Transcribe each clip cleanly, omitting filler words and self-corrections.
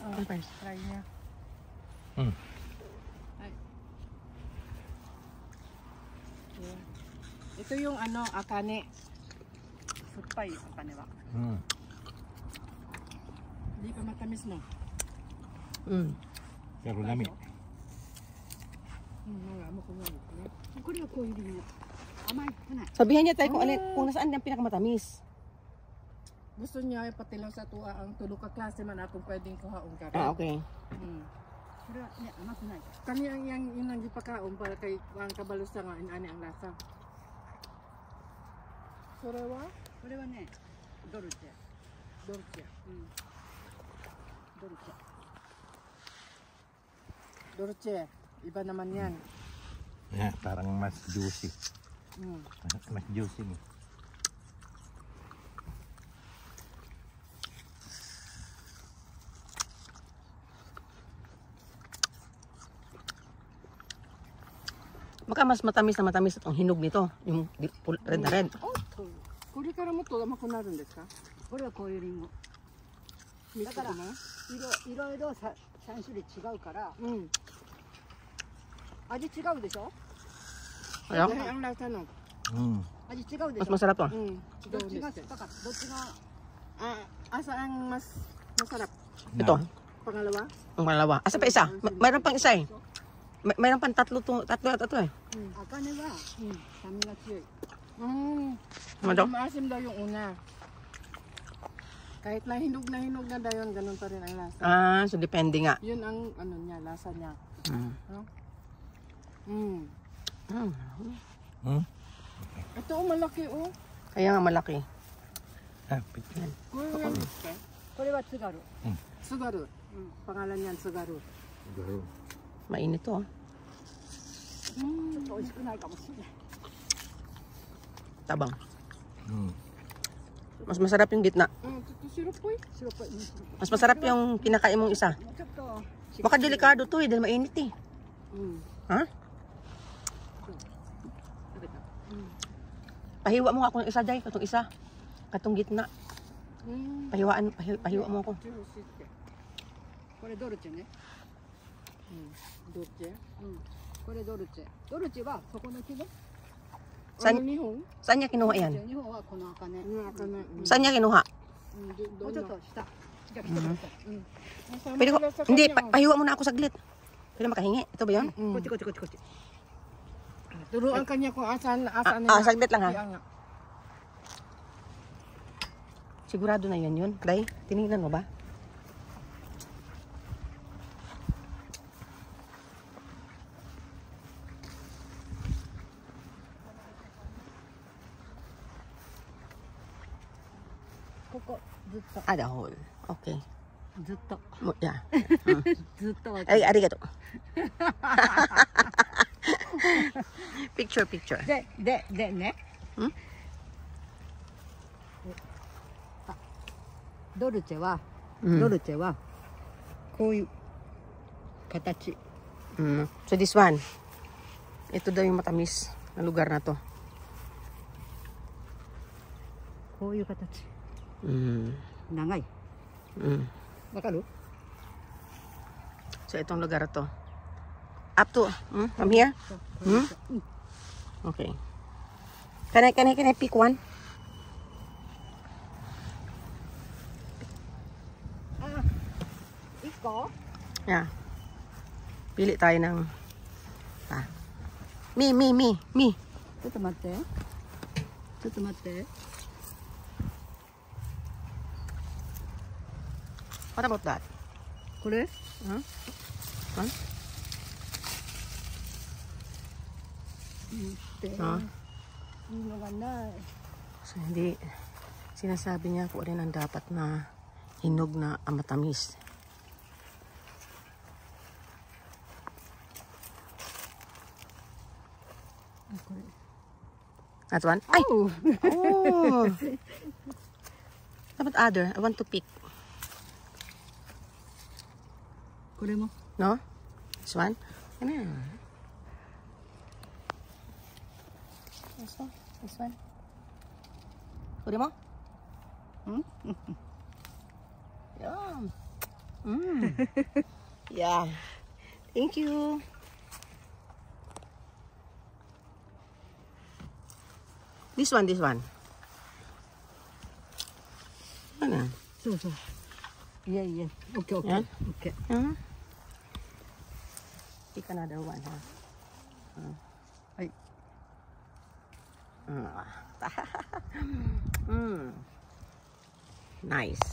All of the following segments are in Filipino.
Try niya. Ito yung ano, akane. Supay, akane ba? Hindi pa matamis, no? Pero lami. Sabihan niya tayo kung nasaan yung pinakamatamis. Gusto niya pati lang sa tuwa ang tulo ka klase man akong pwedeng kuhaon ka. Okay. Kani ang yung nang gipakaon para kay ang kabalusa nga ani ang lasa. Sorewa? Sorewa ne. Dolce. Dolce. Dolce. Dolce. Iba naman yan. Yeah, parang mas juicy. Mas juicy nih. Maka mas matamis na matamis itong hinog nito, yung red na red. Kuri kara mo to dama kunaruんですか? これはこういうリンゴ。だからいろいろ3種類違うから、味違うでしょ? Ayan. Ang lasa no. 味違うで Mas しょ? masarap to. どっちが酸っぱかった? どっちが Asa ang mas masarap? Ito, Pangalawa? ang malawa. Asa pa isa? Mayroon pang isa eh. Mayroon pang tatlo at ito eh. 赤根は酸味が強い。 Ano daw? Maasim daw yung una. Kahit na hinog na dayon, ganun pa rin ang lasa. So depende nga. Yun ang ano niya, lasa niya. Ito malaki oh. Kaya nga malaki.これは津軽。 Sugaru. Pangalan niyan Sugaru. Mainit to. ちょっと美味しくないかもしれない。 Tabang. Mas masarap yung gitna. Ito syrup po eh. Mas masarap yung kinakain mong isa. ちょっと Baka delikado to eh, dahil mainit eh. Ha? Pahiwa mo nga ako ng isa, Day. Katong isa. Katong gitna. Pahiwa mo ako. これドルチェね。どっち? これドルチェ。ドルチェはそこの木ね。 Saan, Ano nihon? saan niya kinuha yan? 日本はこの赤根。 Saan niya kinuha? もうちょっと下。じゃあ来てください。 Pwede ko, hindi, pahiwa mo na ako saglit. Pwede makahingi. Ito ba yun? こっちこっちこっちこっち。 Turuan ka niya kung asan saglit lang ha. Kaya nga. Sigurado na yun yun. Day, tinignan mo ba? The whole. Okay. ずっと。 Yeah. ずっと。 Ay, arigato. Picture. でね。ドルチェはこういう形。 So this one. Ito daw yung matamis na lugar na to. こういう形。 長い。 わかる? So itong lugar to. Up to from here? Okay. Can I pick one? Ikaw? Yeah. Pili tayo ng me. ちょっと待って。ちょっと待って。 What about that? これ? One? いいのがない。 So hindi sinasabi niya kung rin ang dapat na hinog na matamis. That one? Ay! Oh! Dapat other. I want to pick. これも? No? This one? Ano? This one? Kunin mo? Yan. Yeah. Thank you. This one. Ano? So. Yeah. Okay. Yan? Okay. Pick another one, ha? Ay. Nice.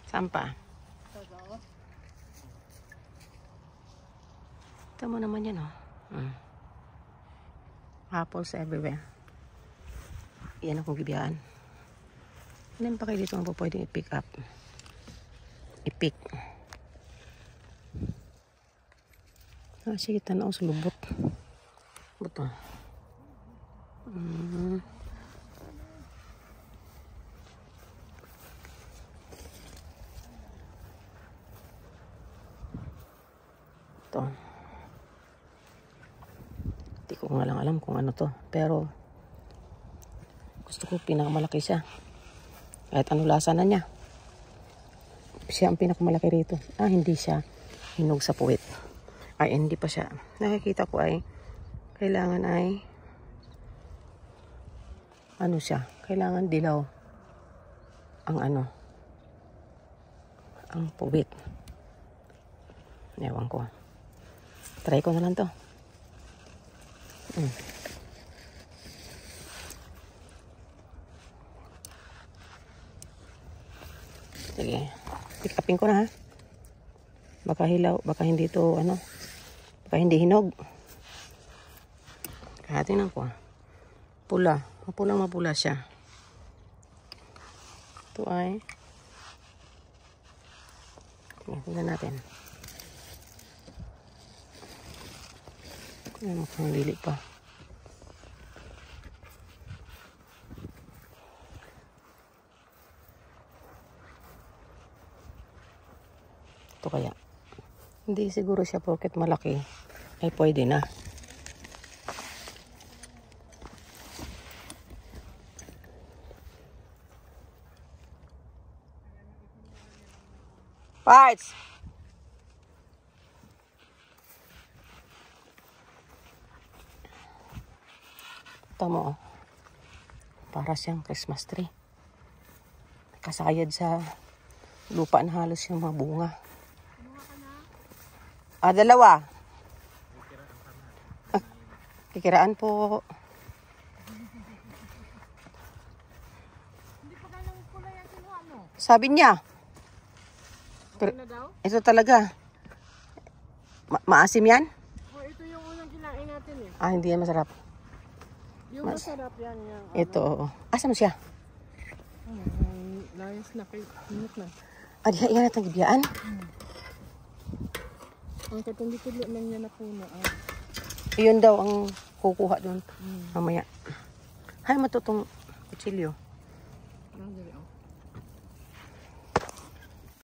Saan pa? Ito mo naman yan, oh. Apples everywhere. Yan akong gibiyaan. Ano pa kayo dito ang pwedeng i-pick up? I-pick. Sige, tanaw sa lubot. Buto. Ito. Hindi ko nga lang alam kung ano to. Pero, gusto ko pinakamalaki siya. Kahit ano lasa na niya. Siya ang pinakamalaki rito. Hindi siya hinog sa puwit. Ay, hindi pa siya. Nakikita ko ay kailangan ay ano siya. Kailangan dilaw ang ang puwit. Ewan ko. Try ko na lang to. Sige. Pick upin ko na, ha. Baka hilaw, baka hindi to baka hindi hinog. Tingnan ko. Pula. Mapula siya. Ito ay tingnan natin. Mukhang lili pa. Ito kaya. Hindi siguro siya porket malaki ay pwede na. Parts! Ito mo, para siyang Christmas tree. Kasayad sa lupa na halos yung mga bunga. Dalawa. Kikiraan po. Hindi pa ganang kulay ang kinuha mo. Sabi niya. Okay na daw? Ito talaga. Maasim yan? Ito yung unang kinain natin eh. Hindi yan masarap. Yung masarap yan. Ito, oo. Asa mo siya? Layas na kayo. Init na. Diha natin gibiyaan. Ang katundikid man niya na puno. Iyon daw ang kukuha doon. Mamaya. Hay, matutong kutsilyo.